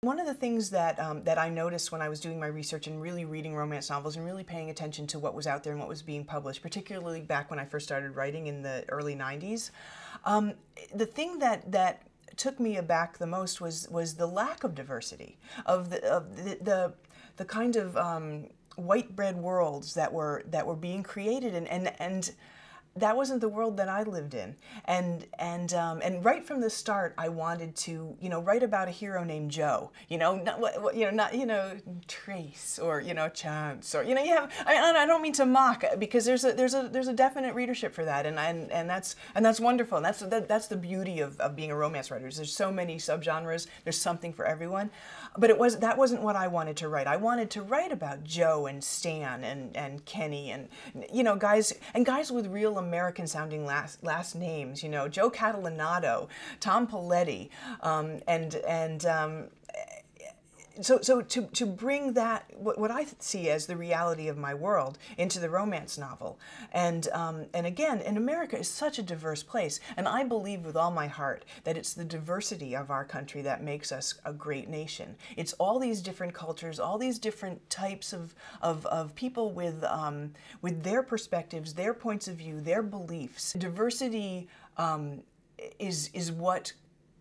One of the things that that I noticed when I was doing my research and really reading romance novels and really paying attention to what was out there and what was being published, particularly back when I first started writing in the early 90s, the thing that took me aback the most was the lack of diversity of the kind of white bread worlds that were being created, and that wasn't the world that I lived in. And right from the start, I wanted to, write about a hero named Joe. Not Trace or Chance or you have. I don't mean to mock, because there's a definite readership for that, and that's wonderful. And that's the beauty of being a romance writer. There's so many subgenres. There's something for everyone. But that wasn't what I wanted to write. I wanted to write about Joe and Stan and Kenny and guys with real American sounding last names, Joe Catalinato, Tom Paletti, so to bring that, what I see as the reality of my world, into the romance novel. And again, in America is such a diverse place, and I believe with all my heart that it's the diversity of our country that makes us a great nation. It's all these different cultures, all these different types of people with their perspectives, their points of view, their beliefs. Diversity is what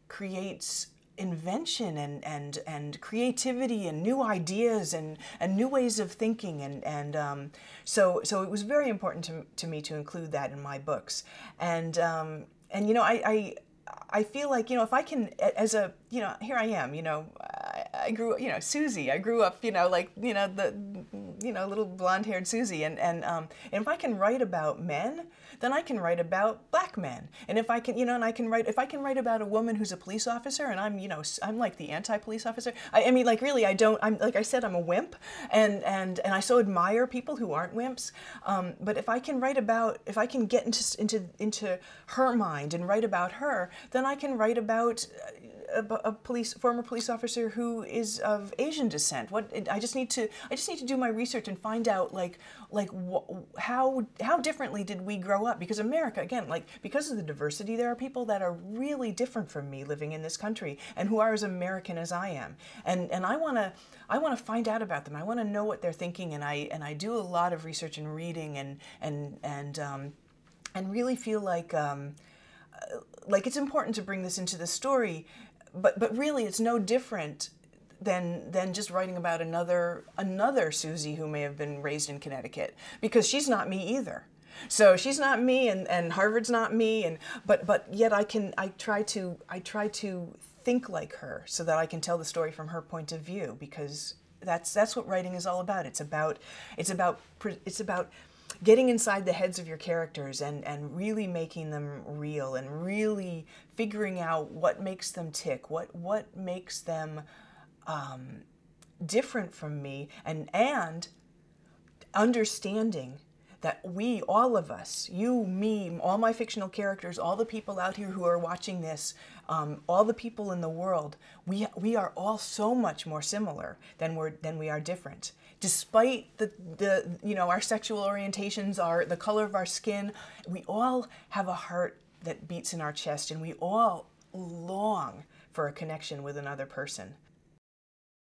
creates invention and creativity and new ideas and new ways of thinking, and so it was very important to me to include that in my books. And I feel like, if I can, as a, here I am, I grew, Susie, I grew up, little blonde-haired Susie, and if I can write about men, then I can write about black men. And if I can, if I can write about a woman who's a police officer, and I'm like the anti-police officer. I mean, like, really, I'm, like I said, I'm a wimp, and I so admire people who aren't wimps. But if I can get into her mind and write about her, then I can write about a former police officer who is of Asian descent. I just need to do my research and find out how differently did we grow up? Because America, again, because of the diversity, there are people that are really different from me living in this country and who are as American as I am. And I want to find out about them. I want to know what they're thinking, and I do a lot of research and reading and really feel like it's important to bring this into the story. But really, it's no different than just writing about another Susie who may have been raised in Connecticut, because she's not me either. So she's not me, and Harvard's not me, but yet I try to think like her so that I can tell the story from her point of view, because that's what writing is all about. It's about getting inside the heads of your characters and really making them real, and really figuring out what makes them tick, what makes them different from me, and understanding that we, all of us, you, me, all my fictional characters, all the people out here who are watching this, all the people in the world, we are all so much more similar than we are different. Despite our sexual orientations, the color of our skin, we all have a heart that beats in our chest, and we all long for a connection with another person.